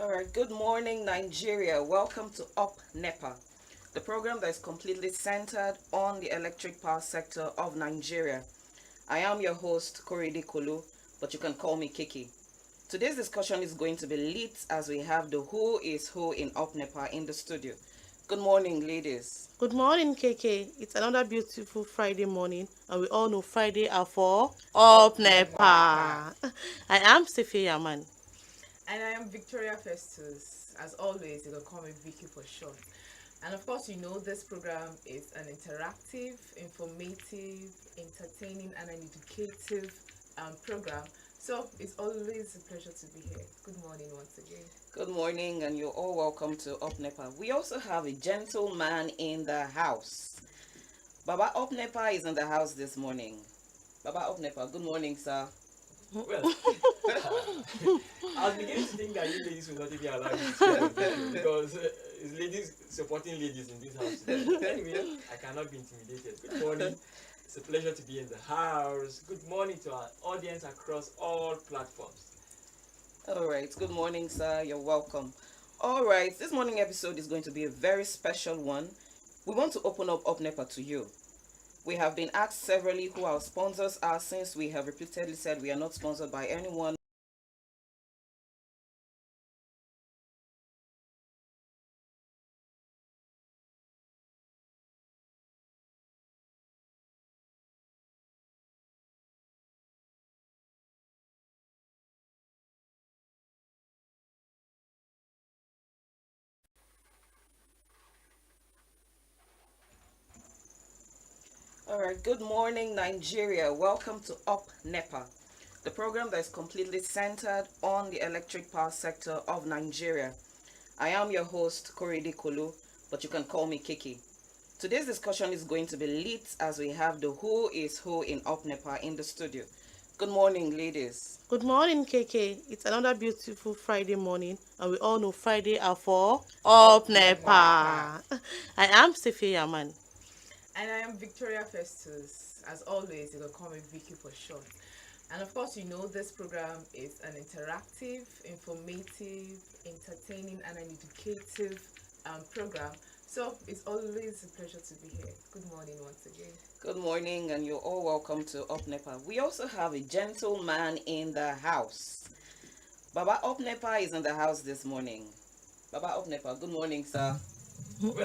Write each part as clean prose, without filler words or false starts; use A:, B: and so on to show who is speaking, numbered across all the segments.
A: All right, good morning, Nigeria. Welcome to Up Nepa, the program that is completely centered on the electric power sector of Nigeria. I am your host, Korede Kulu, but you can call me Kiki. Today's discussion is going to be lit as we have the who is who in Up Nepa in the studio. Good morning, ladies.
B: Good morning, KK. It's another beautiful Friday morning, and we all know Friday are for
A: Up
B: Up
A: Nepa.
B: Nepa. I am Sophia Yaman.
C: And I am Victoria Festus. As always, you can call me Vicky for short. And of course, this program is an interactive, informative, entertaining, and an educative program. So it's always a pleasure to be here. Good morning once again.
A: Good morning, and you're all welcome to Up Nepa. We also have a gentleman in the house. Baba Up Nepa is in the house this morning. Baba Up Nepa, good morning, sir.
D: Well, I was beginning to think that you ladies will not even allow me to speak on this show because it's ladies supporting ladies in this house today. Anyway, I cannot be intimidated. Good morning. It's a pleasure to be in the house. Good morning to our audience across all platforms.
A: All right. Good morning, sir. You're welcome. All right. This morning episode is going to be a very special one. We want to open up NEPA to you. We have been asked severally who our sponsors are since we have repeatedly said we are not sponsored by anyone. All right. Good morning, Nigeria. Welcome to Up NEPA, the program that is completely centered on the electric power sector of Nigeria. I am your host, Korede Kulu, but you can call me Kiki. Today's discussion is going to be lit as we have the who is who in Up NEPA in the studio. Good morning, ladies.
B: Good morning, KK. It's another beautiful Friday morning, and we all know Friday are for
A: Up
B: Up
A: Nepa.
B: Nepa. I am Sophia Yaman.
C: And I am Victoria Festus. As always, you can call me Vicky for short. And of course, this program is an interactive, informative, entertaining, and an educative program. So it's always a pleasure to be here. Good morning once again.
A: Good morning, and you're all welcome to Up NEPA. We also have a gentleman in the house. Baba Up NEPA is in the house this morning. Baba Up NEPA, good morning, sir.
D: Well,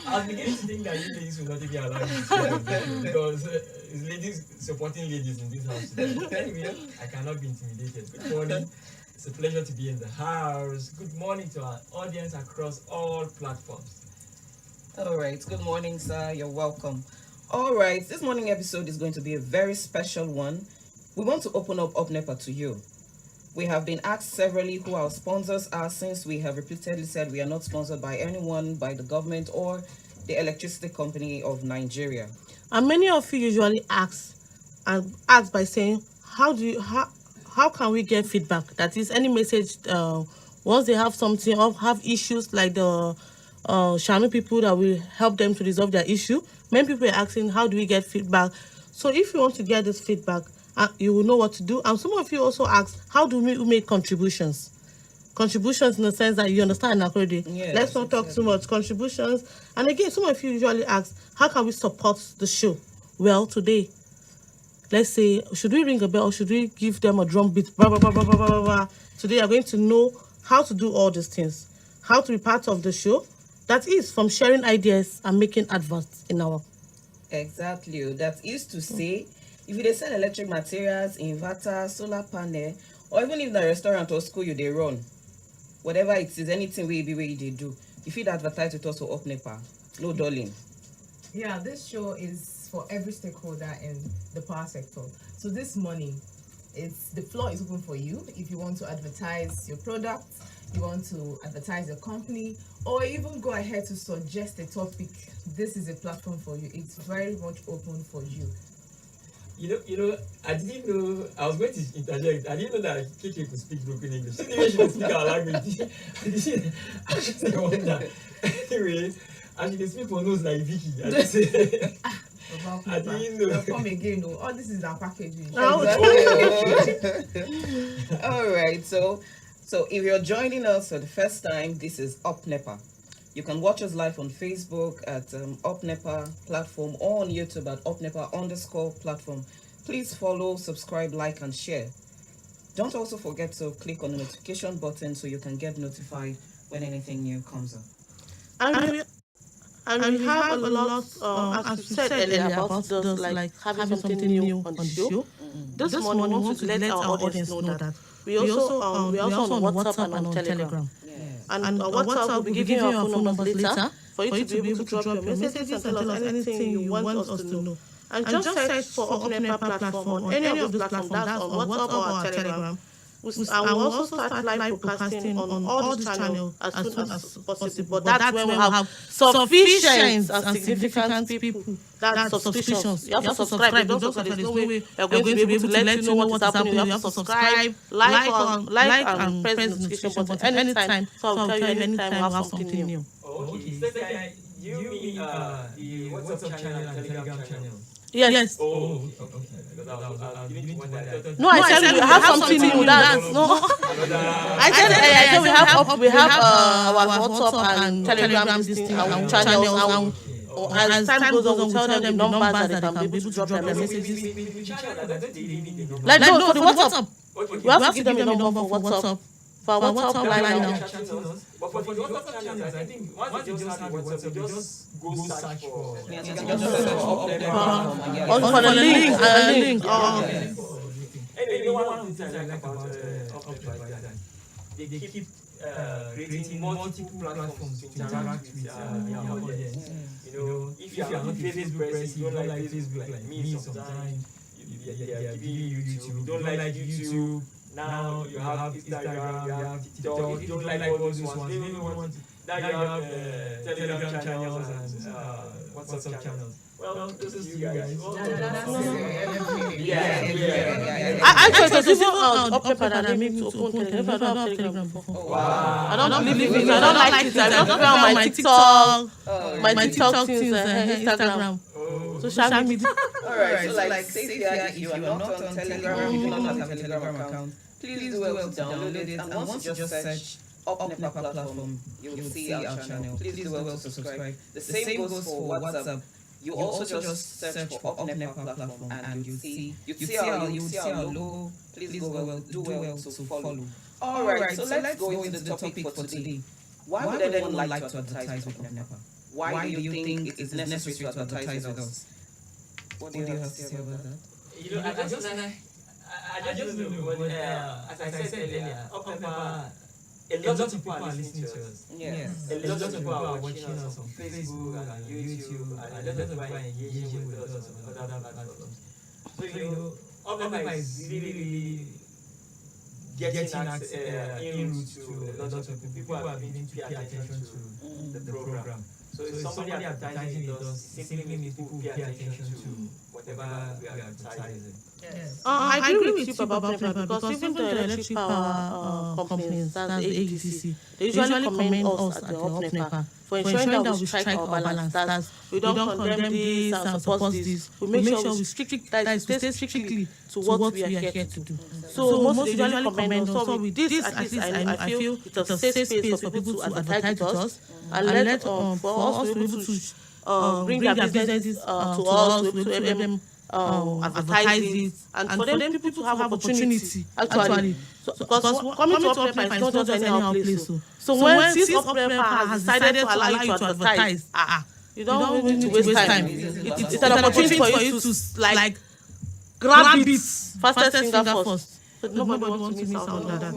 D: I was beginning to think that you ladies will not even allow me to speak on this show because it's ladies supporting ladies in this house today. Anyway, I cannot be intimidated. Good morning. It's a pleasure to be in the house. Good morning to our audience across all platforms.
A: All right. Good morning, sir. You're welcome. All right. This morning episode is going to be a very special one. We want to open up NEPA to you. We have been asked severally who our sponsors are since we have repeatedly said we are not sponsored by anyone, by the government or the electricity company of Nigeria.
B: And many of you usually ask by saying, how can we get feedback? That is any message once they have something or have issues like the Shami people that will help them to resolve their issue. Many people are asking, how do we get feedback? So if you want to get this feedback, you will know what to do. And some of you also ask, how do we make contributions? Contributions in the sense that you understand already.
A: Yes,
B: Let's not talk too much. Contributions. And again, some of you usually ask, how can we support the show? Well, today, let's say, should we ring a bell or should we give them a drum beat? Blah, blah, blah, blah, blah, blah, blah. Today, you're going to know how to do all these things, how to be part of the show. That is from sharing ideas and making adverts in our.
A: Exactly. That is to say, if you dey sell electric materials, inverter, solar panel, or even if na restaurant or school you dey run, whatever it is, anything wey be wey you dey do, you fit advertise with us for Up NEPA. No darling.
C: Yeah, this show is for every stakeholder in the power sector. So this morning, the floor is open for you. If you want to advertise your product, you want to advertise your company, or even go ahead to suggest a topic, this is a platform for you. It's very much open for you.
D: I didn't know. I was going to interject. I didn't know that Kiki could speak broken English. She didn't even speak our language. I just wonder. Anyway, and she can speak for nose like Vicky. I just say. I didn't know.
C: Come again, no. All this is our packaging.
A: All right. So So if you're joining us for the first time, this is Up Nepa. You can watch us live on Facebook at Up Nepa platform or on YouTube at Up Nepa _ platform. Please follow, subscribe, like, and share. Don't also forget to click on the notification button so you can get notified when anything new comes up.
B: And we have a lot, as we said earlier, about those like having something new on the show. This morning, we want to let our audience know that we also on WhatsApp and on Telegram. And on WhatsApp, we'll be giving you our phone numbers later for you to be able to drop your messages and tell us anything you want us to know. And just search for Up Nepa platform on any of those platforms, that's on WhatsApp or our Telegram. And we'll also start live broadcasting on all the channels as soon as possible. But that's when we have sufficient and significant people. That's subscriptions. You have to subscribe. Don't subscribe. There's no way we're going to be able to let you know what is happening. You have to subscribe, like and press the notification button anytime. So I'll tell you anytime we have something new.
D: Okay. So you mean the WhatsApp channel and Telegram channel?
B: Yes.
D: Oh, okay.
B: No, I said we have something new. That's no. I said we have our WhatsApp and Telegram channels and as time goes on, we'll tell them the numbers that they can be able to drop their messages. Like no, for the WhatsApp, we have to give them a number for WhatsApp. For WhatsApp line now.
D: But for the WhatsApp channels, I think once you just have WhatsApp, you just go search for.
A: Yes, you can just search for Up Nepa.
B: For the link.
D: Anyway, one of the things I like about Up Nepa is that they keep creating multiple platforms to interact with your audience. You know, if you are not a Facebook person, you don't like Facebook like me sometimes. They are giving you YouTube. You don't like YouTube. Now you have Instagram, you have TikTok. If you don't like all those ones, maybe you want. Now you have Telegram channels and WhatsApp channels. Well, this is you guys.
B: Actually, there's even Up Nepa that I make to open Telegram. I don't have Telegram before.
A: Wow.
B: I don't believe it. I don't like it. I don't put on my TikTok things, Instagram. Social media.
A: Alright, so like say here, if you are not on Telegram, you do not have a Telegram account, please do well to download it. And once you just search Up Nepa platform, you will see our channel. Please do well to subscribe. The same goes for WhatsApp. You also just search for Up Nepa platform and you see our logo. Please do well to follow. Alright, so let's go into the topic for today. Why would anyone like to advertise with Nepa? Why do you think it is necessary to advertise with us? What do you have to say about that?
D: You know, I just don't know. As I said earlier, Up Nepa, a lot of people are listening to us.
A: Yes.
D: A lot of people are watching us on Facebook and YouTube, and a lot of people are engaging with us on other platforms. So, you know, Up Nepa is really getting in route to a lot of people. People are beginning to pay attention to the program. So if somebody advertising with us, simply means people pay attention to whatever we are advertising.
B: Yes. I agree with you about Nepa because even the electric power companies, that's the ADVERTISE, they usually commend us at the Up Nepa for ensuring that we strike our balance. That we don't condemn this and support this. We make sure we stay strictly to what we are here to do. So most usually commend us. So with this, at least I feel it's a safe space for people to advertise with us and let for us to be able to bring their businesses to us, to help them advertise it, and for them people to have opportunity actually. Because coming to Up Nepa is not just any place. So when this Up Nepa has decided to allow you to advertise, you don't need to waste time. It's an opportunity for you to like grab it fastest finger first. So nobody wants to miss out on that.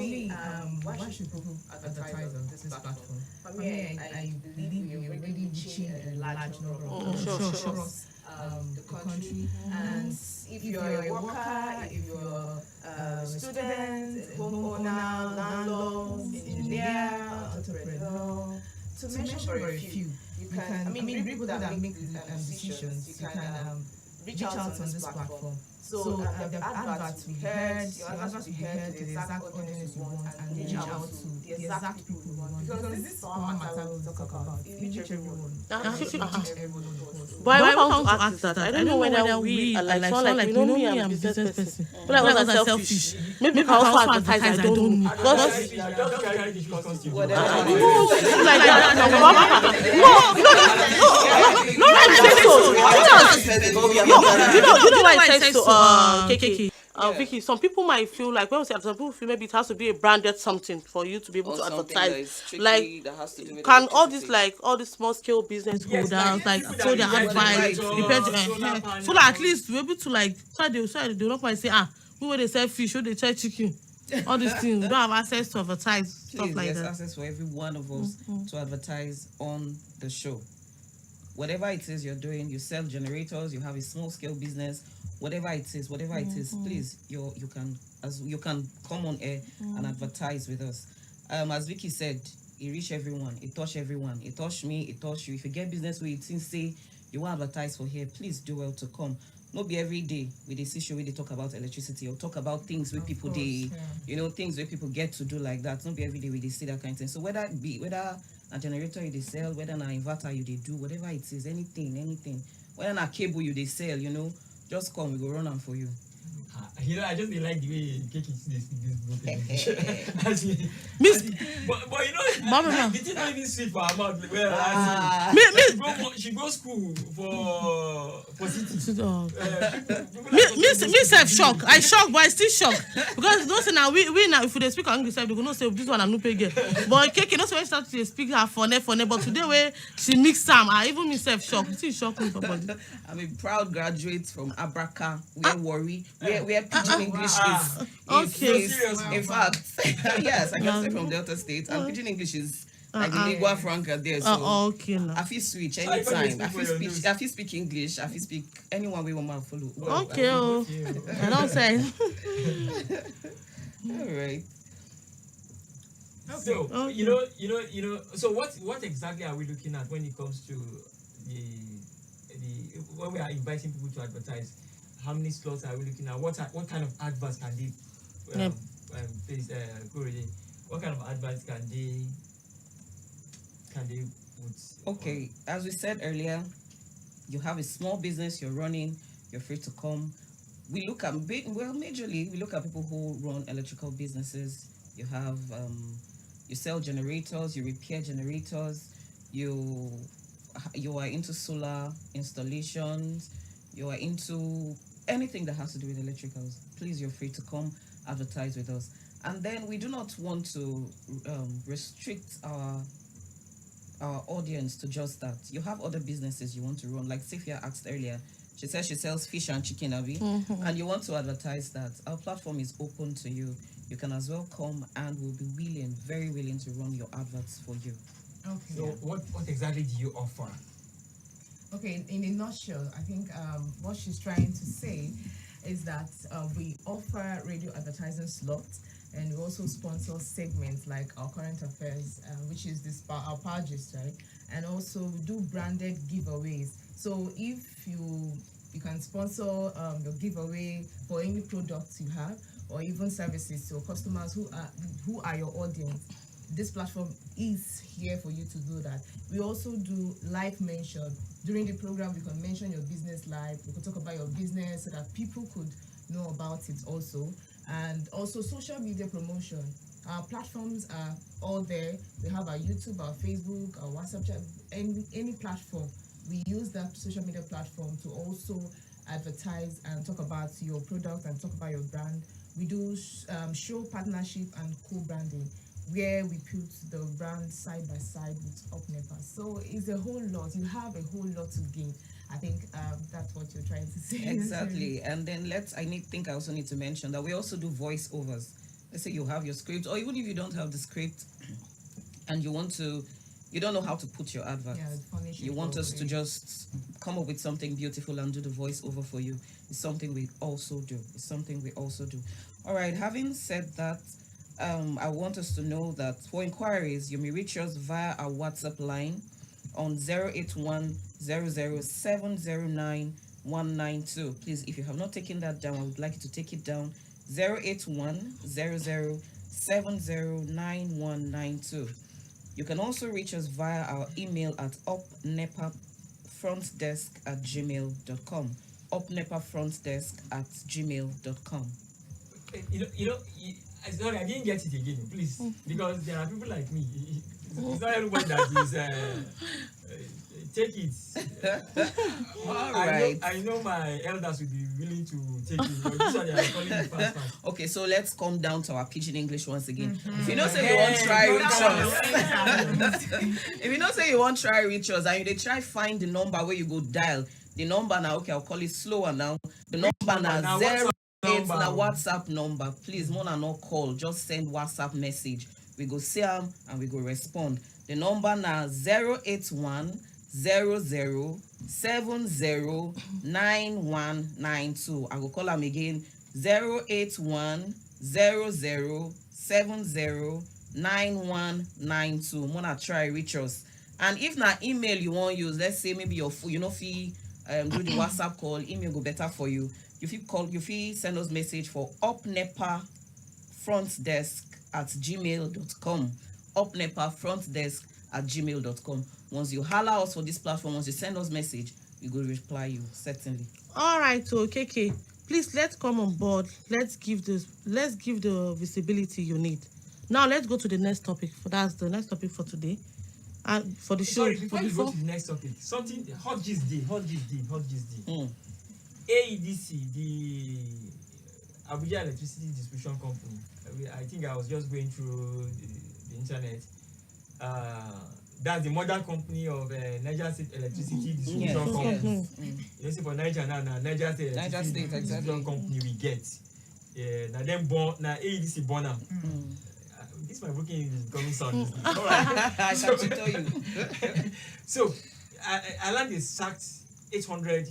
C: Why should people advertise on this platform? For me, I believe you're already reaching a large number of people across the country. And if you're a worker, if you're a student, homeowner, landlord, engineer, entrepreneur, to mention very few, you can, people that make decisions, you can reach out on this platform. So the adverts will be heard, your adverts will be heard to the exact audience you want, and reach out to the exact people you want. Because this is our matter we talk about. It reach everyone.
B: But I want to ask that. I don't know whether we are like someone like, you know me, I'm a business person. But like, when I'm selfish, maybe I also advertise, I don't know. Because
D: Don't carry the shoes costume.
A: Whatever.
B: like no, I say so. You know why I say so, KK. Vicky, some people might feel like, when we say, some people feel maybe it has to be a branded something for you to be able
A: Or
B: to
A: something
B: advertise.
A: that is strictly
B: Like,
A: that has to do with
B: can all this,
A: electricity.
B: like all these small scale business
D: Yes,
B: holders like
D: people
B: so
D: that
B: their
D: rely on
B: advice,
D: solar
B: so that at least be able to, like, so they don't quite say, we where they sell fish, or they sell chicken, all these things. We don't have access to advertise stuff
A: Please,
B: like
A: there's
B: that.
A: access for every one of us to advertise on the show. Whatever it is you're doing, you sell generators, you have a small scale business, whatever it is, please, you can come on air and advertise with us. As Vicky said, it reach everyone, it touch everyone, it touch me, it touch you. If you get business where you think say you want to advertise for here, please do well to come. Not be every day with this issue where they talk about electricity or talk about things where people things where people get to do like that. Not be every day we they see that kind of thing. So whether a generator you they sell, whether an inverter you they do, whatever it is, anything, whether a cable you they sell, just come, we go run them for you.
D: I just like the way Kiki speaks this broken English. But
B: Mama.
D: the thing not even sweet for her mouth. She go school for city.
B: Me self shock. I shock, but I still shock because those now we now if they speak English, they gonna say this one I'm not pay girl. But Keke, not when she start to speak her funny. But today where she mix some, I even myself shock. It still shock me for body.
A: I'm a proud graduate from Abraka, where pidgin English is.
B: Okay.
A: In fact, yes, I can say from Delta State, and pidgin English is like the lingua franca there. So
B: Okay. Now.
A: I feel switch
D: So I
A: anytime.
D: can
A: I feel speak English. I feel speak anyone we want to follow.
B: Okay. I don't say.
A: All right.
D: So
B: Okay.
D: So what exactly are we looking at when it comes to the when we are inviting people to advertise? How many slots are we looking at? What kind of adverts can they please go ready? What kind of adverts can they put?
A: Okay, as we said earlier, you have a small business you're running, you're free to come. We look at majorly we look at people who run electrical businesses. You have you sell generators, you repair generators, you are into solar installations, you are into anything that has to do with electricals. Please, you're free to come advertise with us. And then we do not want to restrict our audience to just that. You have other businesses you want to run, like Safia asked earlier. She says she sells fish and chicken, Abby, and you want to advertise that. Our platform is open to you. You can as well come, and we'll be very willing to run your adverts for you.
C: Okay.
D: So what exactly do you offer?
C: Okay, in a nutshell, I think what she's trying to say is that we offer radio advertising slots, and we also sponsor segments like our current affairs, which is our power gist, right? And also we do branded giveaways. So if you can sponsor your giveaway for any products you have, or even services to customers who are your audience, this platform is here for you to do that. We also do live mention. During the program, we can mention your business live. We can talk about your business so that people could know about it also. And also social media promotion. Our platforms are all there. We have our YouTube, our Facebook, our WhatsApp chat, any platform. We use that social media platform to also advertise and talk about your product and talk about your brand. We do show partnership and co-branding, where we put the brand side by side with Nepa. So it's a whole lot. You have a whole lot to gain. I think that's what you're trying to say.
A: Exactly. And then I also need to mention that we also do voiceovers. Let's say you have your script, or even if you don't have the script and you don't know how to put your advert. You want us to just come up with something beautiful and do the voiceover for you. It's something we also do. All right, having said that, I want us to know that for inquiries, you may reach us via our WhatsApp line on 081 00709 192. Please, if you have not taken that down, I would like you to take it down. 08100709192. You can also reach us via our email at upnepafrontdesk@gmail.com. upnepafrontdesk@gmail.com.
D: Sorry, I didn't get it again, please, because there are people like me. It's not everybody that is. Take it.
A: All right.
D: I know my elders will be willing to take it, but this one they are calling me fast.
A: Okay, so let's come down to our pidgin English once again. If you don't say you want try reach us, if you don't say you want try reach us, and they try find the number where you go dial the number now. Okay, I'll call it slower now. The number now 08 na WhatsApp number. Please, more than no call. Just send WhatsApp message. We go see them and we go respond. The number now 08100709192. I will call them again 08100709192. Wanna try reach us. And if na email you want use, let's say maybe your phone, do the WhatsApp call, email go better for you. You feel call, you feel send us message for upnepafrontdesk@gmail.com. upnepafrontdesk@gmail.com. Once you holler us for this platform, once you send us message, we will reply you certainly.
B: All right, so KK, please let's come on board. Let's give the visibility you need. Now let's go to the next topic. That's the next topic for today. And for the show.
D: Sorry, before you go to the next topic, something hot gist day. ADVERTISE, the Abuja Electricity Distribution Company. I think I was just going through the internet. That's the mother company of Niger State Electricity Distribution Company.
A: Yes.
D: You see, for Niger now, Niger State Electricity Distribution Company we get. Now them born, now ADVERTISE born them. This my broken English is becoming sound. All right.
A: I have to tell you.
D: So, Ireland is sacked 800.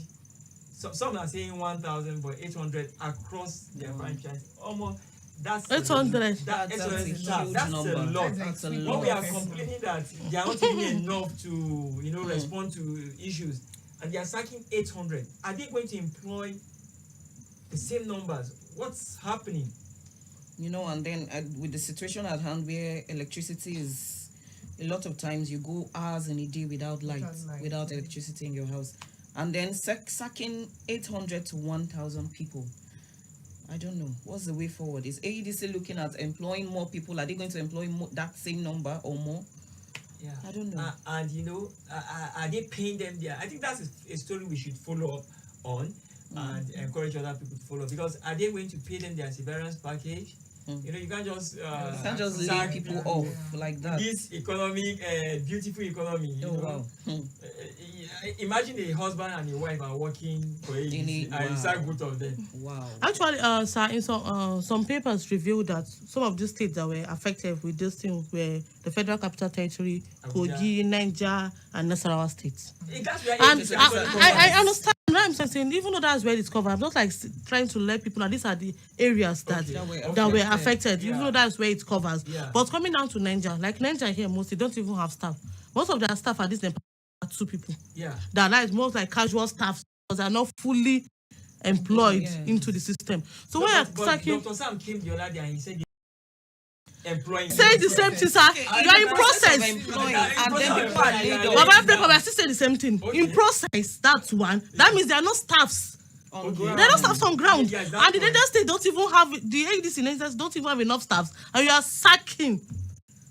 D: Some are saying 1,000, but 800 across their franchise. Almost. That's
B: 800.
A: That's a huge
D: That's
A: number.
D: a lot.
A: That's a
D: When
A: lot.
D: we are complaining that they are not doing enough to, respond to issues, and they are sacking 800, are they going to employ the same numbers? What's happening?
A: And then with the situation at hand where electricity is, a lot of times you go hours in a day without light, without electricity in your house, and then sacking 800 to 1,000 people. I don't know. What's the way forward? Is AEDC looking at employing more people? Are they going to employ that same number or more?
D: Yeah,
A: I don't know.
D: And are they paying them there? I think that's a story we should follow up on and encourage other people to follow, because are they going to pay them their severance package? You can't just
A: lay people off like that.
D: This economic, beautiful economy.
A: Wow.
D: Imagine a husband and a wife are working for AEDC and you sack both of them.
A: Wow.
B: Actually, sir, in some papers revealed that some of the states that were affected with this thing were the Federal Capital Territory, Kogi, Niger, and Nasarawa states.
D: That's where
B: And I understand. I'm saying, even though that's where it's covered, I'm not like trying to let people know these are the areas that were affected, even though that's where it covers.
D: Yeah.
B: But coming down to Niger, like Niger here, mostly don't even have staff. Most of their staff are these are 2 people.
D: Yeah.
B: That are most like casual staff, because they're not fully employed into the system. So when you're talking,
D: Dr. Sam came the other day and he said employing.
B: say the same thing, sir. You're in process.
A: Employing, and then people are laid off.
B: But we're still saying the same thing. In process, that's one. That means there are no staffs.
A: On
B: There are
A: ground.
B: no staffs on ground.
D: Yes,
B: And the Niger State don't even have, the ADC Nigerians don't even have enough staffs. And you are sacking.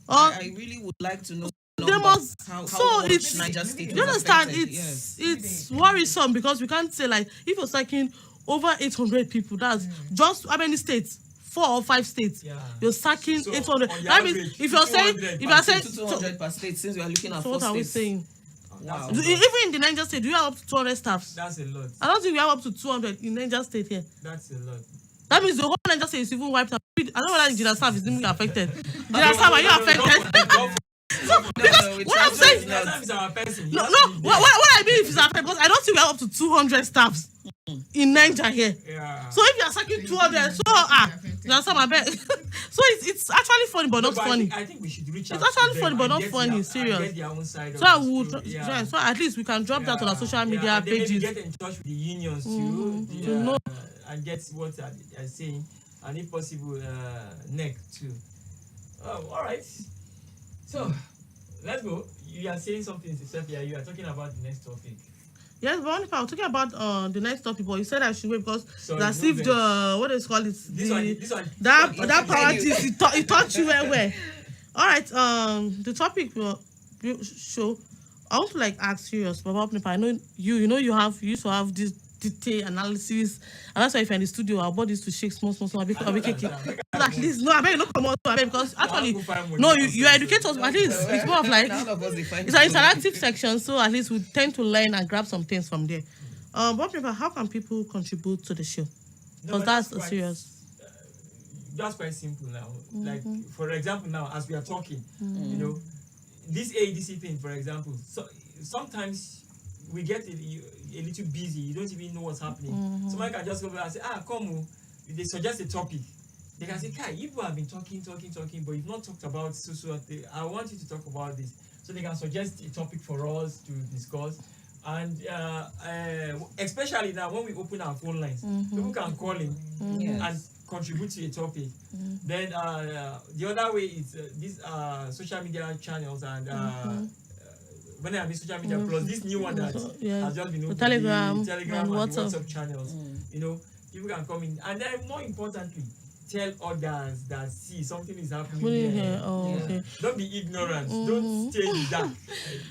A: I really would like to know
B: They must.
A: how
B: So
A: much
B: it's.
A: Niger State
B: You
A: was
B: understand?
A: affected.
B: It's worrisome, because we can't say like if you're sacking over 800 people, that's just how many states? 4 or 5 states.
D: Yeah.
B: You're sacking
D: So,
B: 800.
D: on the
B: That means
D: average,
B: if you're saying,
A: 200 per state, since we are looking at
B: so
A: 4
B: what are we
A: states.
B: saying?
A: Wow.
B: Even in the Niger State, do you have up to 200 staffs?
D: That's a lot.
B: I don't think we have up to 200 in Niger State here.
D: That's a lot.
B: That means the whole Niger State is even wiped out. I don't know whether Nigeria staff is even affected. Nigeria staff, are you affected? Because what I'm saying,
D: Sam is our person.
B: what I mean if it's affected, because I don't think we have up to 200 staffs. in Nigeria here.
D: Yeah.
B: So if you are sacking 200, so you understand my bet. So it's actually funny, but not funny.
D: I think we should reach out.
B: It's actually
D: to them
B: funny, but
D: and
B: not
D: get
B: funny.
D: their,
B: Serious.
D: and get their own side
B: So
D: of
B: I
D: the
B: would,
D: story.
B: so at least we can drop that on our social media
D: and then maybe
B: pages.
D: get in touch with the unions too,
B: to know.
D: and get what they are saying, and if possible, NEC too. Oh, all right. So let's go. You are saying something, Sophia. You are talking about the next topic.
B: Yes, but if I was talking about the next topic, but you said I should wait because
D: Sorry,
B: that's
D: no
B: if
D: vex.
B: the what is it called
D: This one.
B: that power it taught you where. All right, the topic will show. I want to like ask you about Nepa. I know you used to have this detailed analysis, and that's why if you're in the studio, our bodies to shake small. At least no, I bet you not come out because actually no, you educate us. At least it's more of like it's an interactive section, so at least we tend to learn and grab some things from there. But Nepa, how can people contribute to the show? Because that's
D: quite,
B: serious.
D: That's quite simple now. Like for example, now as we are talking, you know, this ADC thing, for example. So sometimes we get a little busy. You don't even know what's happening. Somebody can just go over and say, come. If they suggest a topic, they can say, Kai, you have been talking, but you've not talked about so I want you to talk about this. So they can suggest a topic for us to discuss. And especially now when we open our phone lines, people can call in and contribute to a topic. Then the other way is these social media channels and when I mean social media plus this new one that has just been opened,
B: Telegram
D: and
B: and
D: WhatsApp channels. You know, people can come in, and then more importantly, tell others that see something is happening here.
B: Okay.
D: Don't be ignorant. Don't stay in the dark.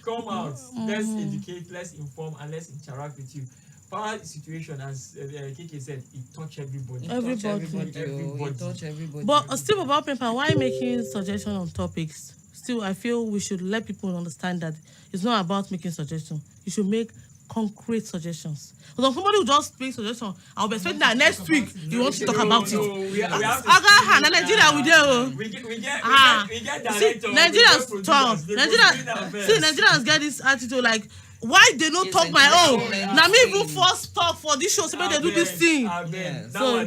D: Come out. Let's educate. Let's inform, and let's interact with you. Power situation, as Kike said, it touch everybody.
A: It touch everybody.
B: But still about paper, why making suggestions on topics? Still, I feel we should let people understand that it's not about making suggestions. You should make concrete suggestions. Because somebody who just make suggestions, I'll be expecting that next week you want to talk about it.
D: We have to
B: Nigeria we do.
D: we get
B: See,
D: director.
B: Nigerians talk. Nigerians get this attitude like, why they not talk my own? Now me even first talk for this show, so maybe they do this thing. So,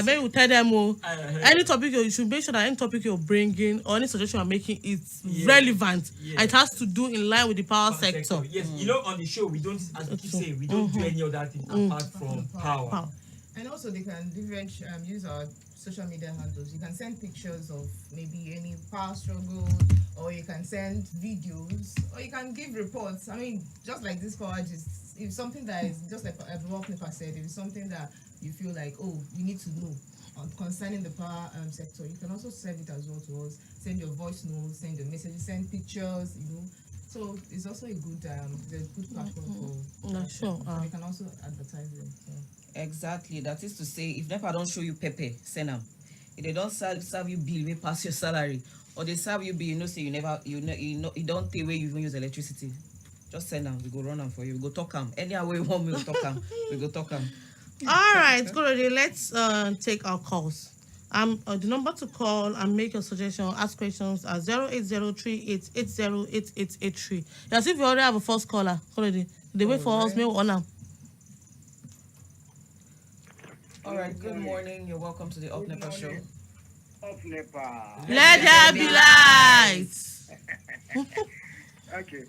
B: maybe we tell them, any topic you should make sure that any topic you're bringing or any suggestion you're making is relevant. It has to do in line with the power sector.
D: Yes, you know, on the show we don't, as we keep saying, we don't do any other thing apart from power.
C: And also they can use our social media handles. You can send pictures of maybe any power struggle, or you can send videos, or you can give reports. I mean, just like this power gist, if something that is just like what Nepa said, if it's something that you feel like, oh, you need to know concerning the power sector, you can also send it as well to us. Send your voice notes, send your messages, send pictures, you know. So it's also a good platform for
B: Sure.
C: so they can also advertise it. So.
A: Exactly. That is to say, if Nepa don't show you pepper, send them. If they don't serve you bill, we pass your salary, or they serve you bill, you know, say you don't pay where you even use electricity. Just send them. We go run them for you. We go talk them. Any way you want, we go talk them. We go talk them.
B: All right, good. Let's take our calls. The number to call and make your suggestion, ask questions at 08038808883. As if you already have a first caller already. They wait for us, maybe on now.
A: All right. Good morning. You're welcome to the Up Nepa show.
E: Up Nepa.
B: Let there be lights.
E: Okay.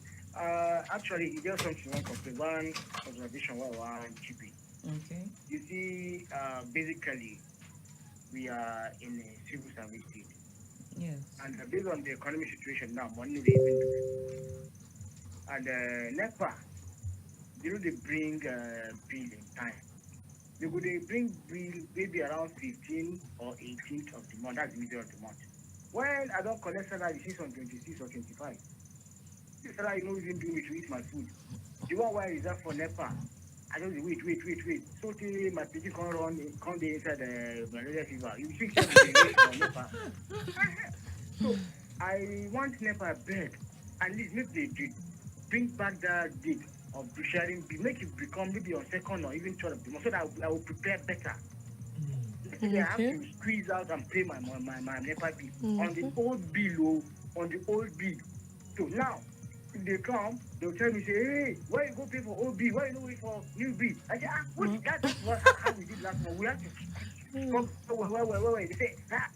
E: Actually, it just wants to one observation while we're on GP.
A: Okay.
E: You see, basically, we are in a civil service state.
A: Yes.
E: And based on the economic situation now, money they even do. And NEPA, they bring bill in time. They bring bill maybe around 15th or 18th of the month. That's the middle of the month. When I don't collect salary, it's on 26 or 25. This salary not even do me to eat my food. The one where I reserve for NEPA, I just wait. So till my people come inside the malaria fever. You think for NEPA? So I want NEPA beg. At least make they bring back that date of sharing, make it become maybe on second or even third of the month, so that I will prepare better. I have to squeeze out and pay my NEPA bill on the old bill. So now, if they come, they'll tell me, say, hey, why you go pay for OB? Why you don't wait for new B? I say, wait, that's what how we did last month. We have to come. Wait. They say, I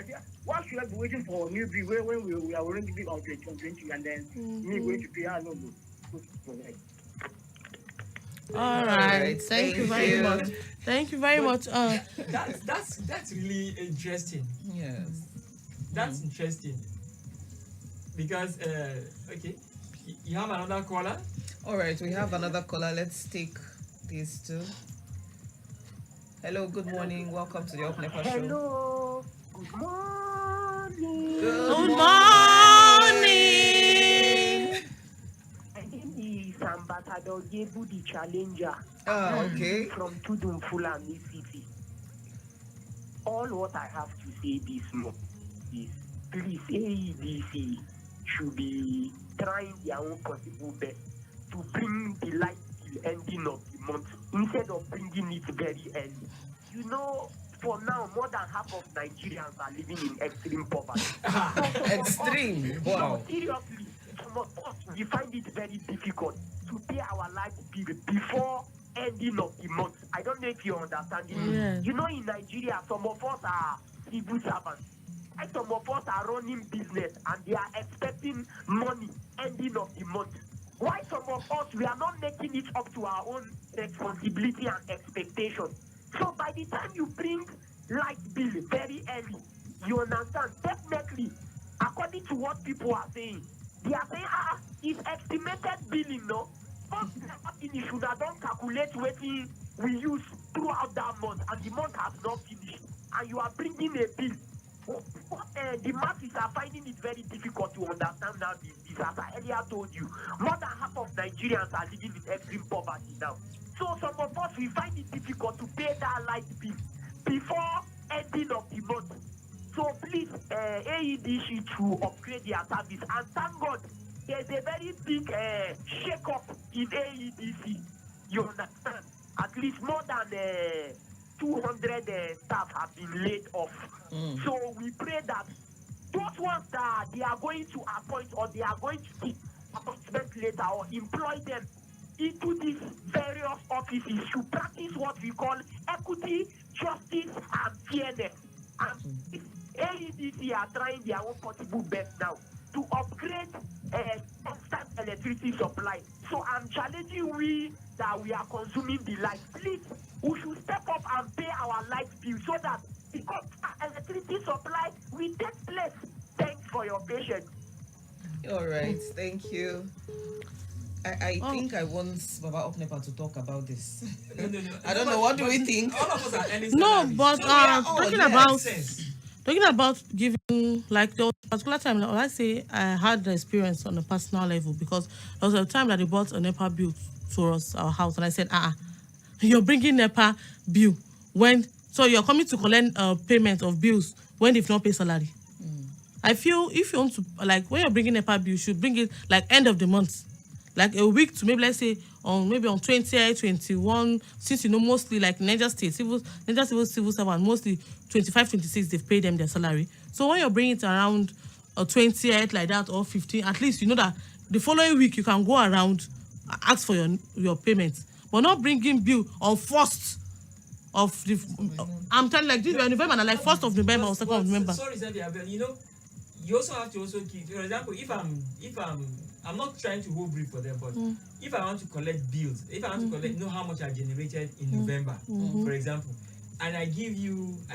E: say, why should I be waiting for new B when we are already big on 20, and then me going to pay? No.
B: All right. Thank you very much. Thank you very much.
D: That's really interesting.
A: Yes.
D: That's interesting. Because okay, you have another caller.
A: All right, we have another caller. Let's take these two. Hello, good morning. Welcome to the Up Nepa show.
F: Hello, good morning.
B: Good morning.
F: My name is Ambassador Gebu the Challenger
A: Okay.
F: from Tudun Fulani City. All what I have to say this month is please AEDC should be trying their own possible best to bring the light till ending of the month instead of bringing it very early. You know, for now, more than half of Nigerians are living in extreme poverty.
A: Extreme. Wow.
F: No, seriously, some of us, we find it very difficult to pay our light bill before ending of the month. I don't know if you're understanding me.
B: Yes.
F: You know, in Nigeria, some of us are civil servants. And some of us are running business and they are expecting money ending of the month. Why some of us, we are not making it up to our own responsibility and expectation. So by the time you bring light bill very early, you understand, definitely, according to what people are saying, they are saying, it's estimated billing, no? First, you should have done calculate what we use throughout that month, and the month has not finished, and you are bringing a bill. The masses are finding it very difficult to understand now this, as I earlier told you. More than half of Nigerians are living in extreme poverty now. So some of us, we find it difficult to pay that light bill before ending of the month. So please, AEDC to upgrade their service. And thank God, there's a very big shake-up in AEDC. You understand? At least more than 200 staff have been laid off. So we pray that those ones that they are going to appoint or they are going to take appointment later or employ them into these various offices should practice what we call equity, justice, and fairness. And AEDC are trying their own possible best now to upgrade constant electricity supply. So I'm challenging we that we are consuming the light. Please, we should step up and pay our light bill so that because electricity supply will take place. Thanks for your patience.
A: All right, thank you. I think I want Baba Opnepa to talk about this.
D: No.
A: I don't know. What do we think?
D: All of us are earning
B: No,
D: salaries.
B: but
D: So we are all-
B: talking
D: yeah,
B: about
D: makes sense.
B: giving, like there was a particular time, like I say, I had the experience on a personal level because there was a time that they brought a NEPA bill to us, our house, and I said, you're bringing NEPA bill so you're coming to collect payment of bills when they've not paid salary. I feel if you want to, like, when you're bringing NEPA bill, you should bring it like end of the month, like a week to maybe, let's say, on 20, 21, since you know mostly like Niger civil servant, mostly 25, 26, they've paid them their salary. So when you're bringing it around 28 like that or 15, at least you know that the following week you can go around, ask for your payments, but not bringing bill on 1st of the. I'm telling you, like this, we are November, and like 1st of November or 2nd of November.
D: Sorry, Abel, you know, you also have to also keep. For example, if I'm not trying to hold brief for them, but if I want to collect bills, if I want to collect, know how much I generated in November, for example, and I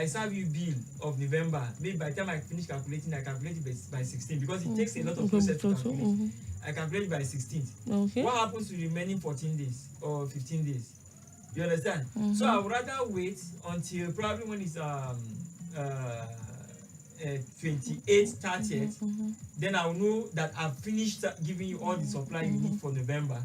D: serve you bill of November, maybe by the time I finish calculating, I calculate it by 16 because it takes a lot of process to calculate. I calculate it by 16th.
B: Okay.
D: What happens to the remaining 14 days or 15 days? You understand? So I would rather wait until probably when it's 28th, 30th, then I'll know that I've finished giving you all the supply you need for November,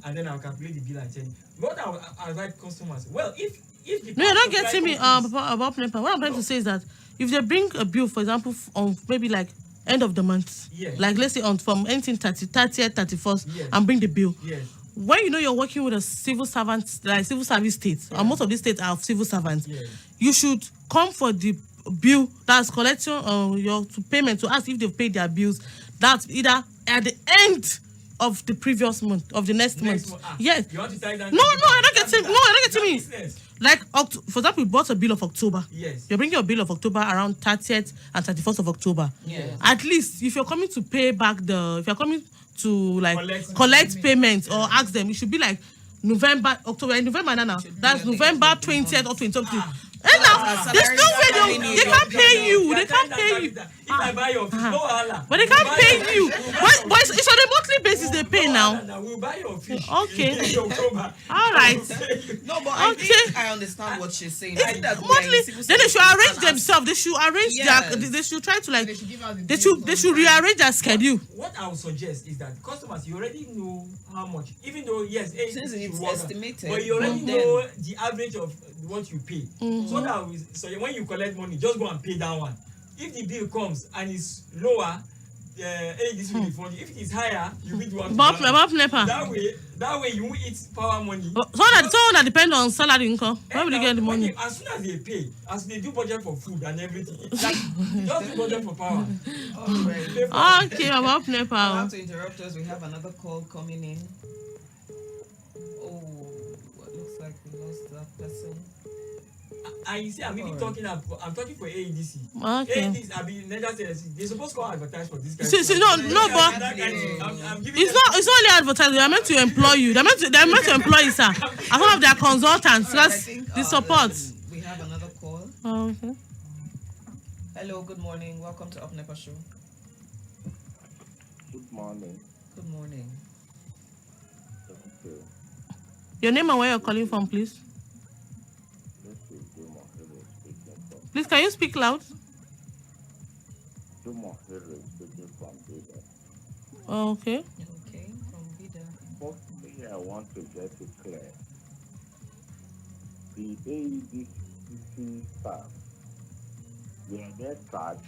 D: and then I'll calculate the bill and tell you. What I'll advise customers, well, if the
B: No, you're not getting me about NEPA. What I'm trying to say is that if they bring a bill, for example, on maybe like end of the month,
D: Yes.
B: like let's say from anything 30th, 31st,
D: Yes.
B: and bring the bill.
D: Yes.
B: When you know you're working with a civil servant, like civil service states, and most of these states are civil servants,
D: Yes.
B: you should come for the bill that's collecting your payment to ask if they've paid their bills. That's either at the end of the previous month, of the next month. Yes.
D: You want to tie down?
B: No, I don't get it. No, I don't get it.
D: Business.
B: Like, for example, you bought a bill of October.
D: Yes.
B: You're bringing your bill of October around 30th and 31st of October.
A: Yeah.
B: At least, if you're coming to pay back if you're coming to like
D: Collect
B: payments or ask them, it should be like November, October, November now. That's November 20th or 20th. And now, there's no way they can't pay you. They can't pay you.
D: If I buy your fish, no wahala.
B: But they can't pay you. But it's on a monthly basis they pay now.
D: We'll buy your fish.
B: Okay.
D: In October.
B: All right.
A: No, but I
B: Okay.
A: think I understand what she's saying. I think that we are in
B: Monthly,
A: civil
B: then they should
A: service
B: arrange
A: and
B: themselves. They should arrange
A: Yes.
B: they should try to like
C: They should give out the
B: they
C: bills
B: should
C: on time.
B: rearrange their schedule.
D: What I would suggest is that customers, you already know how much, even though yes,
A: Since
D: you
A: it's
D: work,
A: estimated,
D: but you already
A: then-
D: know the average of what you pay. So that when you collect money, just go and pay that one. If the bill comes and it's lower, this will be funny. If it is higher, you will do one.
B: Bob Nepa.
D: That way you won't eat power money.
B: Someone that depend on salary income. Where will they get the money?
D: As soon as they pay, as they do budget for food and everything, it's like just do budget for power.
A: All right.
B: Okay, Bob
A: I
B: Nepa.
A: have to interrupt us. We have another call coming in. Oh, what looks like we lost that person.
D: And you see, I'm even talking. I'm talking for AEDC.
B: Okay.
D: AEDC, I mean, they're supposed to go advertise for this guy.
B: See, no, but
D: I'm giving
B: it's not only advertising. They're meant to employ you. They're meant to employ you, sir. As one of their consultants.
A: All right, I
B: That's
A: think,
B: the support.
A: we have another call.
B: Okay.
A: Hello, good morning. Welcome to Up Nepa Show.
G: Good morning.
A: Good morning.
G: Thank you.
B: Your name and where you're calling from, please.
G: This is Dumo Hero speaking from
B: Please, can you speak loud?
G: Dumo Hero speaking from Bida.
B: Okay.
A: Okay, from Vida.
G: Firstly, I want to get it clear. The AEDC staff, were they sacked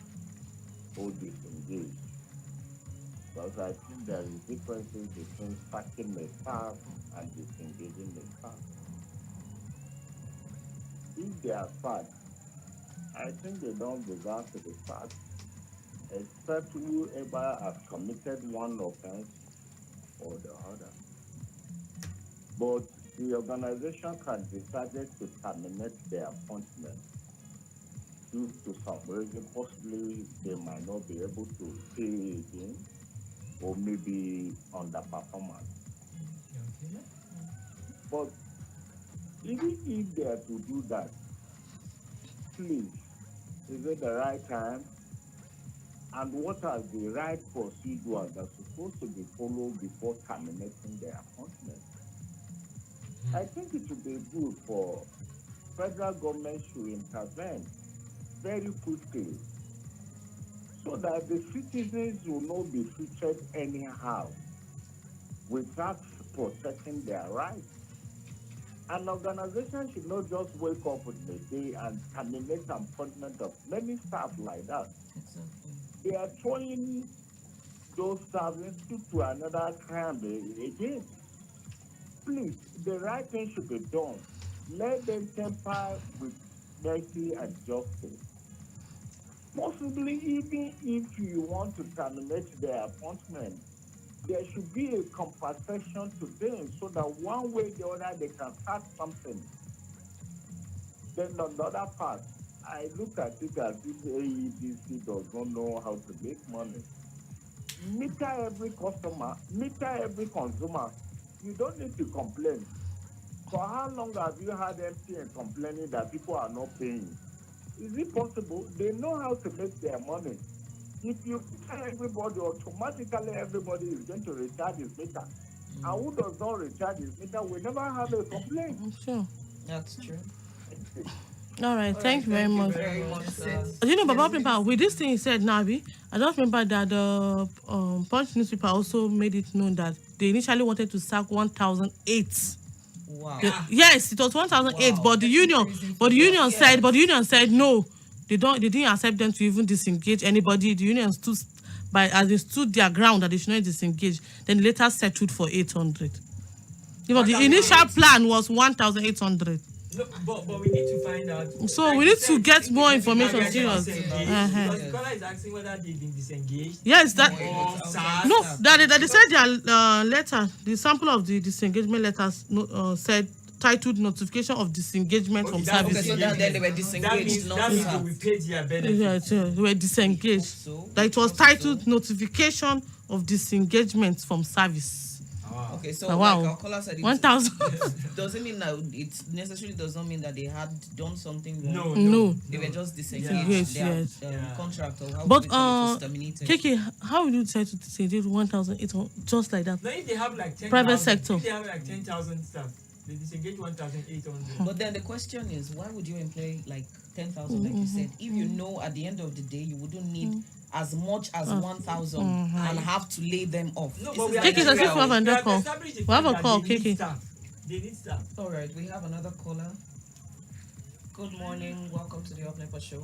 G: or disengaged? Because I think there is differences between sacking the staff and disengaging the staff. If they are sacked, I think they don't deserve to be sacked, except whoever has committed one offense or the other. But the organization can decide to terminate their appointment due to some reason. Possibly they might not be able to pay again, or maybe underperformance. But even if they are to do that, please, is it the right time? And what are the right procedures that are supposed to be followed before terminating their appointment? I think it would be good for federal government to intervene very quickly so that the citizens will not be treated anyhow without protecting their rights. An organization should not just wake up in the day and terminate appointment of many staff like that.
A: Exactly.
G: They are throwing those staff into another crime again. Please, the right thing should be done. Let them temper with mercy and justice. Possibly, even if you want to terminate their appointment, there should be a compensation to them so that one way or the other they can start something. Then on the other part, I look at it as if AEDC does not know how to make money. Meter every customer, meter every consumer. You don't need to complain. For how long have you had MTN complaining that people are not paying? Is it possible? They know how to make their money. If you tell everybody, automatically everybody is going to recharge his meter. And who does not recharge his meter will never have a complaint.
B: Sure.
A: That's true.
B: All right. Thank you very much.
A: Very much, sir.
B: You know, Baba Pimpa, with this thing he said, Nabi, I just remember that the Punch newspaper also made it known that they initially wanted to sack 1,008.
A: Wow.
B: Yes, it was 1,008,
A: Wow.
B: but the union said no. They didn't accept them to even disengage anybody. The union stood stood their ground that they should not disengage. Then later settled for 800. You know, the initial plan was 1,800.
D: No, but we need to find out.
B: So
D: like
B: we
D: you
B: need to
D: said,
B: get more
D: that
B: information,
D: they are
B: serious.
D: disengaged.
B: Uh-huh.
D: Because the caller is asking whether they've been disengaged.
B: Yes, that
D: Or SARS.
B: no, that they said their letter, the sample of the disengagement letters said titled notification of disengagement from
D: that's
B: service.
A: Okay, so that then they were
D: That
A: disengaged,
D: means
A: not
D: that means
A: SARS.
D: we paid their benefits.
B: Yeah, they were disengaged.
A: So,
B: That it was
A: so-
B: titled notification of disengagement from service.
D: Wow.
A: Okay, so
B: Wow.
A: like our caller said,
B: 1,000.
A: doesn't mean that it necessarily does not mean that they had done something wrong.
D: No,
B: No.
A: They were just disengaged.
B: Yes,
A: Their
B: yes.
D: Yeah.
A: contract or how
B: But
A: we call it was terminated.
B: KK, how will you decide to disengage 1,800 just like that?
D: Now, if they have like 10,000,
B: Private sector.
D: if they have like 10,000 staff, they disengage 1,800.
A: But then the question is, why would you employ like 10,000, like you said, if you know at the end of the day you wouldn't need as much as 1,000 and have to lay them off?
D: No,
A: This
D: but
A: is
D: we are
B: KK, let's
A: Nigeria.
B: see if we have another call.
D: established the
B: We have a
D: fact that
B: call,
D: they need
B: KK.
D: staff. They need staff.
A: All right, we have another caller. Good morning. Welcome to the Up Nepa show.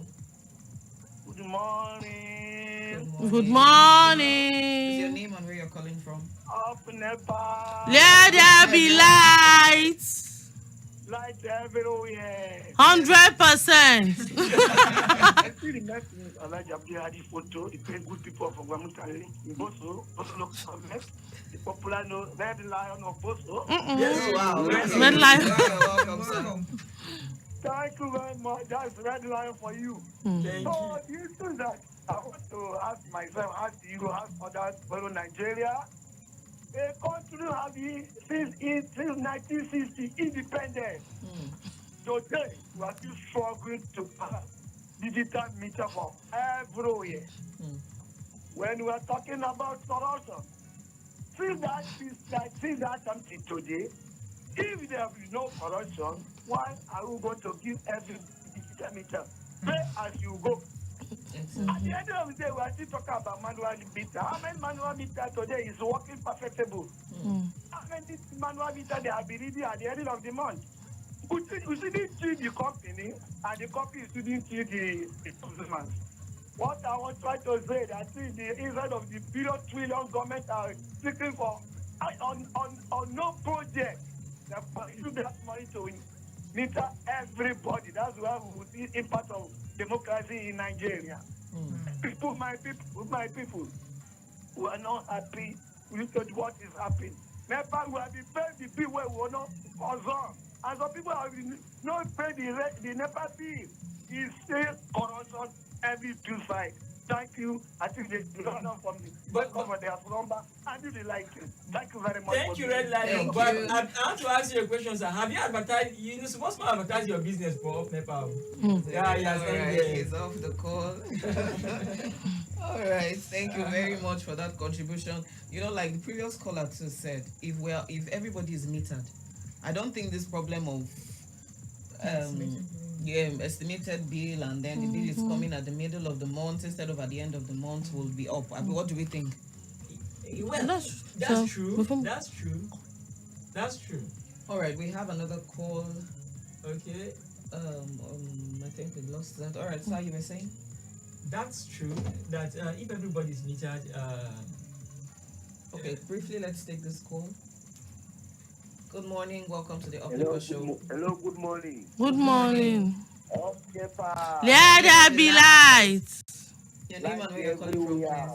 E: Good morning.
B: Good
A: Is your
B: morning.
A: name and where you're calling from?
E: Up Nepa.
B: Let there be lights.
E: Light everywhere.
B: 100%.
E: I still remember Elijah Abdi photo, the very good people from Guamutali, in Boso, local government, the popular no, Red Lion of Boso.
D: Yes,
A: Wow.
B: Red Lion.
A: Welcome, sir.
E: Thank you very much. That's Red Lion for you.
D: Thank
E: So
D: you.
E: the issue that I want to ask myself, ask you, ask others, follow Nigeria. A country have been since 1960 independent. Today, we are still struggling to pass digital meter for everywhere. When we are talking about corruption, since that time till today, if there is no corruption, why are we going to give every digital meter? Pay as you go. At the end of the day, we are still talking about manual meter. How many manual meter today is working perfectable? How many manual meter they have been reading at the end of the month? We shouldn't cheat the company, and the company shouldn't cheat the consumers. What I want to try to say that in the inside of the billion trillion government are seeking for on no project that you get money to meter everybody. That's why we will see impact of democracy in Nigeria. My people who are not happy with what is happening. Nepa will be paid the bill where we will not consume. And some people have not paid the Nepa bill. It's still corruption every two sides. Thank you. I think they run on from the cover their number and do they like it. Thank you very much.
D: Thank you, Red Lion.
A: Thank
D: But
A: you.
D: I want to ask you a question, sir. Have you advertised? You're supposed to advertise your business for Up Nepa. Yeah, yes,
A: All right, he's off the call. All right, thank you very much for that contribution. You know, like the previous caller too said, if everybody is metered, I don't think this problem of estimated bill and then the bill is coming at the middle of the month instead of at the end of the month will be up. I mean, what do we think?
D: Well,
B: That's
D: that's
B: true.
D: true. That's true. That's true.
A: All right, we have another call.
D: Okay.
A: I think we lost that. All right, so you were saying?
D: That's true. That if everybody's metered,
A: Okay, briefly, let's take this call. Good morning. Welcome to the Up Nepa show.
G: Hello, good morning.
B: Good morning.
G: Up Nepa.
B: Let there be lights.
A: Your name and where you're calling from,
G: everywhere.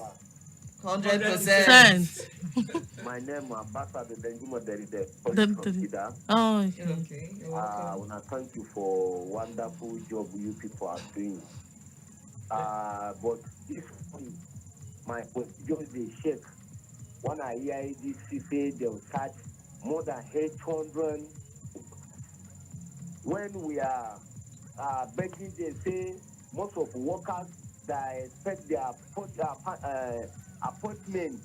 A: please. 100%.
G: My name is Ambassador Benjamin Deride.
B: The- Oh,
A: You're
B: okay.
A: okay. You're
G: I
A: welcome.
G: want to thank you for wonderful job you people are doing. But this one, my just the shake. When I hear ADC say they'll catch more than 800, when we are begging, they say most of workers that expect their appointment,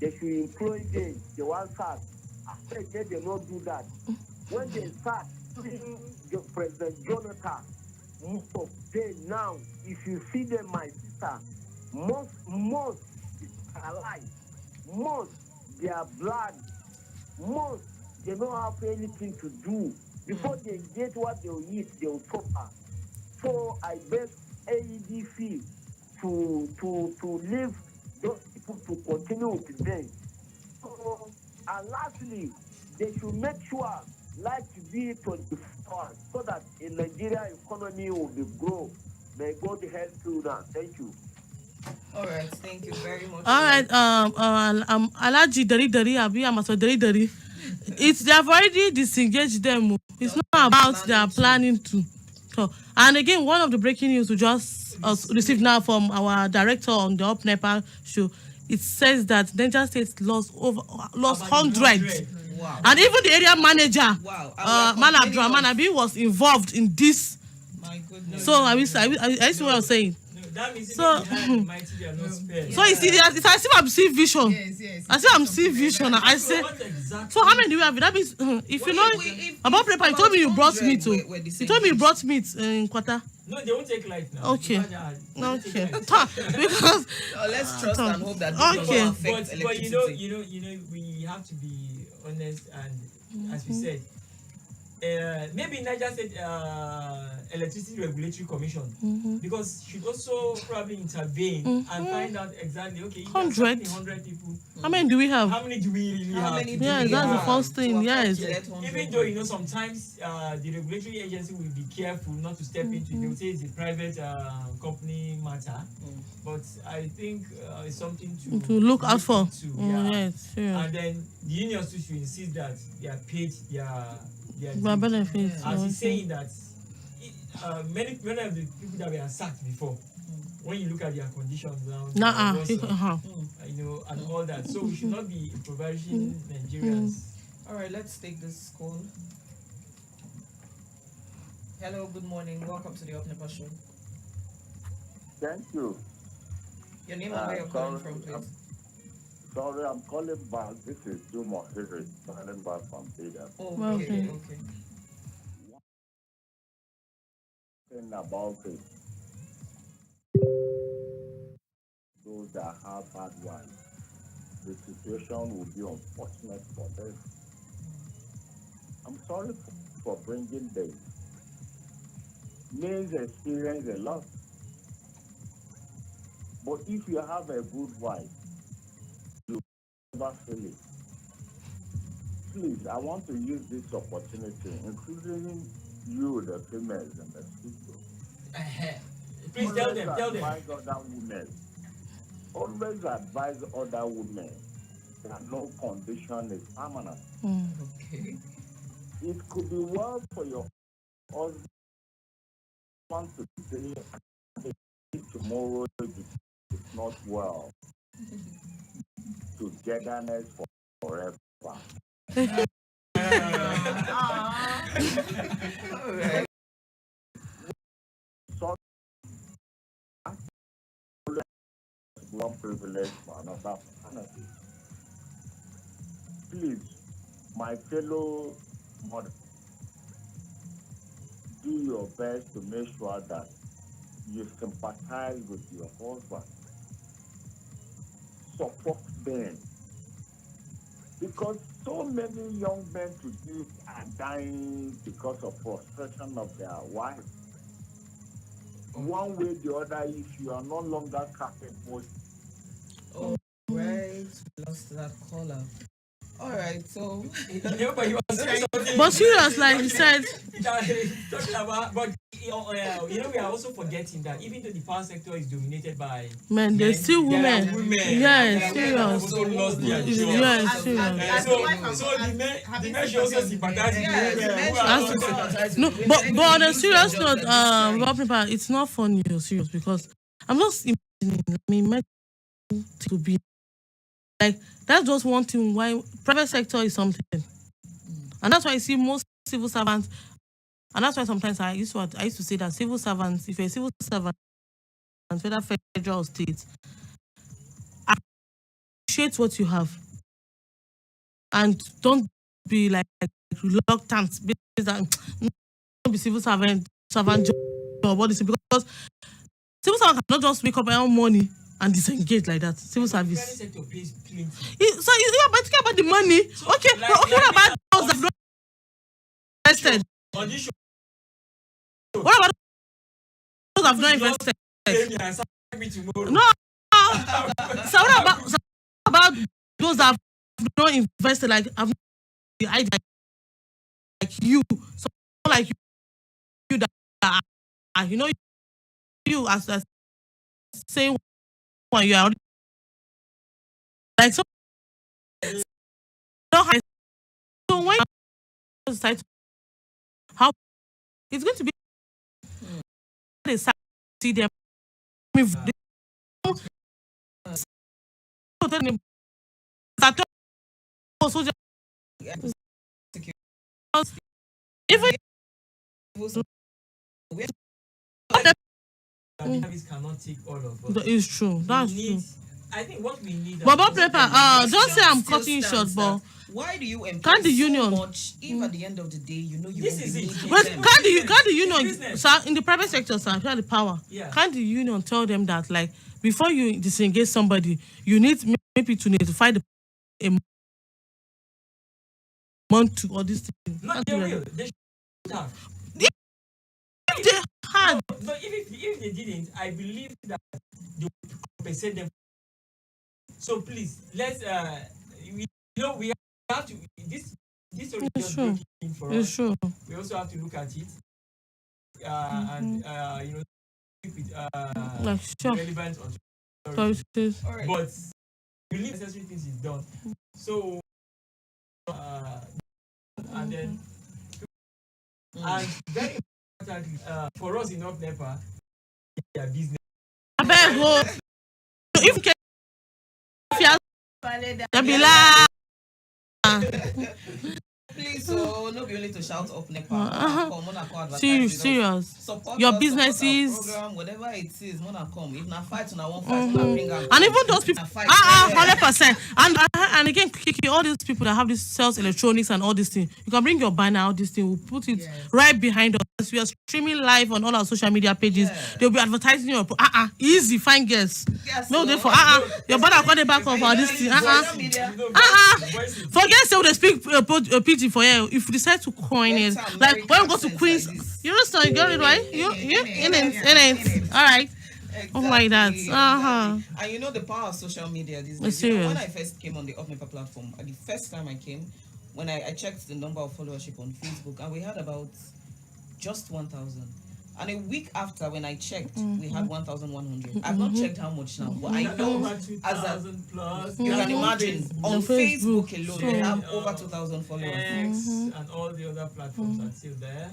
G: they should employ them. They want start. After they not do that. When they start, President Jonathan, most of them now, if you see them, my sister, most are alive, most they are blood, most they don't have anything to do. Before they get what they will eat, they will suffer. So I beg AEDC to leave those people to continue with them. So, and lastly, they should make sure Let it be 24 so that in Nigeria economy will be grow. May God help you now. Thank you.
A: All right, thank you very much.
B: All right, Alaji Dari Abi Amaso Dari. It's they have already disengaged them. It's not about they are planning to. So, and again, one of the breaking news we just received now from our director on the Up Nepa show, it says that Niger State lost
D: About
B: 100,
A: Wow.
B: and even the area manager,
A: Wow.
B: Man Abdurrahman Abi was involved in this.
A: My goodness.
B: So I see what I'm saying.
D: No, that means
B: So-
D: even behind the mighty they are not spared.
B: So you see, it's as if I'm seeing vision.
C: Yes.
B: I say I'm seeing vision. I say.
D: What exactly?
B: So how many do we have? That means if you know about paper, you told me you brought meat too. You told me you brought meat in quarter.
D: No, they won't take life now.
B: Okay.
D: They won't take
B: Okay.
D: life.
B: Because
A: Let's trust and hope that
B: Okay.
A: this will affect
D: But
A: electricity.
D: we have to be honest and as we said, maybe Niger State Electricity Regulatory Commission because should also probably intervene and find out exactly if there are
B: 100.
D: 100 people.
B: how many do we have?
D: How many do we really
A: How
D: have?
A: many do
B: Yes,
A: we
B: that's the
A: have
B: first thing,
A: to
B: yes.
A: affect 100?
D: Even though sometimes the regulatory agency will be careful not to step into it. They will say it's a private company matter, but I think it's something to
B: look out for.
D: into, yeah.
B: Yes, yeah.
D: And then the unions too should insist that they are paid their
B: My
D: dues.
B: benefits.
D: As he's
B: okay.
D: saying that many of the people that were sacked before, when you look at their conditions now, and all that. So we should not be impoverishing Nigerians.
A: All right, let's take this call. Hello, good morning. Welcome to the Up Nepa show.
G: Thank you.
A: Your name and where you're calling from, please.
G: Sorry, I'm calling back. This is Jumo Harris, calling back from Peter.
A: Okay.
G: Thing about it. Those that have bad wives, the situation will be unfortunate for them. I'm sorry for bringing this. Men experience a lot. But if you have a good wife, you never feel it. Please, I want to use this opportunity, including you, the females in the studio.
D: Please tell them.
G: Advise other women. Always advise other women that no condition is permanent.
A: Okay.
G: It could be well for your husband today and tomorrow it's not well. Togetherness forever.
A: All right.
G: So, one privilege for another penalty. Please, my fellow mother, do your best to make sure that you sympathize with your husband. Support them. Because so many young men today are dying because of frustration of their wife. One way or the other, if you are no longer capable.
A: Right. We lost that caller. All right. So.
D: But he was saying something.
B: But serious, like he said,
D: Talking about, but we are also forgetting that even though the power sector is dominated by
B: man, there's still
D: there are
B: women.
D: women.
B: Yes,
D: There are women that have
B: serious.
D: also lost their jobs.
B: Yes, serious.
D: So the men should also sympathize with
A: Yes,
D: women
A: men
D: who
A: should
D: are
A: also
D: also
A: sympathize
B: No,
A: with women.
B: but on a
A: Use
B: serious
A: their
B: note,
A: jobs at this time.
B: Rob Paper, it's not funny or serious because I'm just imagining. I mean, imagine to be like that's just one thing. Why private sector is something, and that's why I see most civil servants, and that's why sometimes I used to say that civil servants, if you're a civil servant, whether federal or state, appreciate what you have, and don't be like reluctant based on don't be civil servant job or what is it because civil servant cannot just wake up and earn money and disengage like that. Civil
D: private
B: service.
D: sector pays plenty.
B: So you're talking about the money. Okay,
D: like-
B: okay, what about those that have not invested?
D: On this show,
B: What about those that have not invested?
D: pay me and sack me tomorrow.
B: No. So what about those that have not invested? Like have the idea you, someone like you that are, you as the same one you are like so. So when you decide how it's going to be they see them. Even
D: Database cannot take all of us.
B: it's true. That's
D: We
B: true.
D: need, I think what we need.
B: But Bob Pepper, don't say I'm
A: Still
B: cutting you short,
A: stands
B: but
A: that why do you employ
B: can't the
A: so
B: union-
A: much if at the end of the day you know you
D: This
A: won't
D: is
A: be
D: it.
A: needing
B: wait,
A: them?
B: can't the union,
D: Business.
B: sir, in the private sector, sir, if you have the power,
D: Yeah.
B: can't the union tell them that like before you disengage somebody, you need maybe to notify the a month to all this thing.
D: Not they will. They should have.
B: If they had,
D: But if they didn't, I believe that they would compensate them. So please, let's we have to this story
B: It's
D: just
B: true.
D: breaking for
B: it's
D: us.
B: true.
D: We also have to look at it and keep it
B: Like sure.
D: relevant on
B: So
D: authority.
B: it is.
A: All right.
D: But believe necessary things is done. So and then and very importantly for us in North Nepa, their business.
B: I beg go. If you can, if you have, there be like.
A: Please, so no be only to shout up Nepa.
B: Uh-huh. Serious.
A: Support
B: Your
A: us,
B: businesses.
A: support our program, whatever it is, Mona come. If na fight, una one fight, Mona bring am.
B: And even those people,
A: Fight.
B: 100%. And again, Kiki, all these people that have this sales electronics and all this thing, you can bring your banner, all this thing, we'll put it right behind us. We are streaming live on all our social media pages.
A: Yeah.
B: They'll be advertising your easy, fine guess.
A: Yes,
B: No,
A: so-
B: they for your banner got the back of all this thing.
A: Social media.
B: Forget say they speak PG for you. If you decide to coin it,
A: What's
B: like when we go to
A: American
B: Queens,
A: accents like this?
B: you understand? You got it right? You in it. All right. Oh my God.
A: Exactly. And you know the power of social media these days.
B: It's
A: You know,
B: serious.
A: when I first came on the UpNepa platform, the first time I came, when I checked the number of followership on Facebook, and we had about just 1,000. And a week after, when I checked, we had 1,100. I've not checked how much now, but I know as a,
D: 2,000 plus.
A: you can imagine on
B: Facebook,
A: Facebook alone,
B: so-
A: they have over 2,000 followers.
D: X and all the other platforms are still there.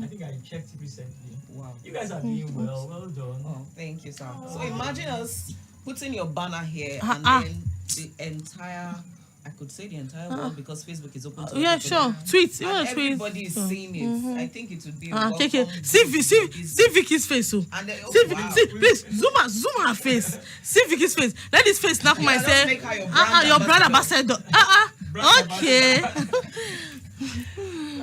D: I think I checked it recently.
A: Wow.
D: You guys are doing well. Well done.
A: Oh, thank you, sir. So imagine us putting your banner here and then the entire, I could say the entire world, because Facebook is open to
B: Yeah,
A: everybody.
B: sure. Tweet. You
A: And
B: want to tweet?
A: everybody is seeing it. I think it would be a
B: Okay.
A: welcome
B: See
A: business.
B: Vicky's face. So.
A: And then,
B: See,
A: wow.
B: see, please zoom her face. See Vicky's face. Let this face snap my
A: let's
B: say.
A: make her your
B: Your
A: brand
B: brand ambassador. Okay.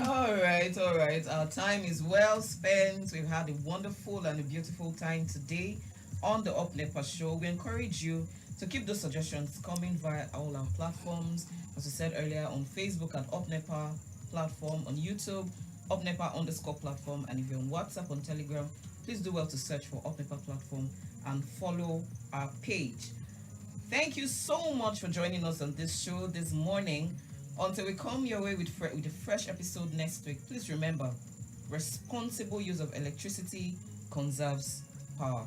A: All right. Our time is well spent. We've had a wonderful and a beautiful time today on the UpNepa show. We encourage you to keep those suggestions coming via all our platforms. As I said earlier, on Facebook at UpNepa platform, on YouTube, UpNepa_ platform, and if you're on WhatsApp, on Telegram, please do well to search for UpNepa platform and follow our page. Thank you so much for joining us on this show this morning. Until we come your way with a fresh episode next week, please remember, responsible use of electricity conserves power.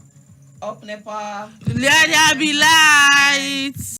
A: UpNepa.
B: Let there be light.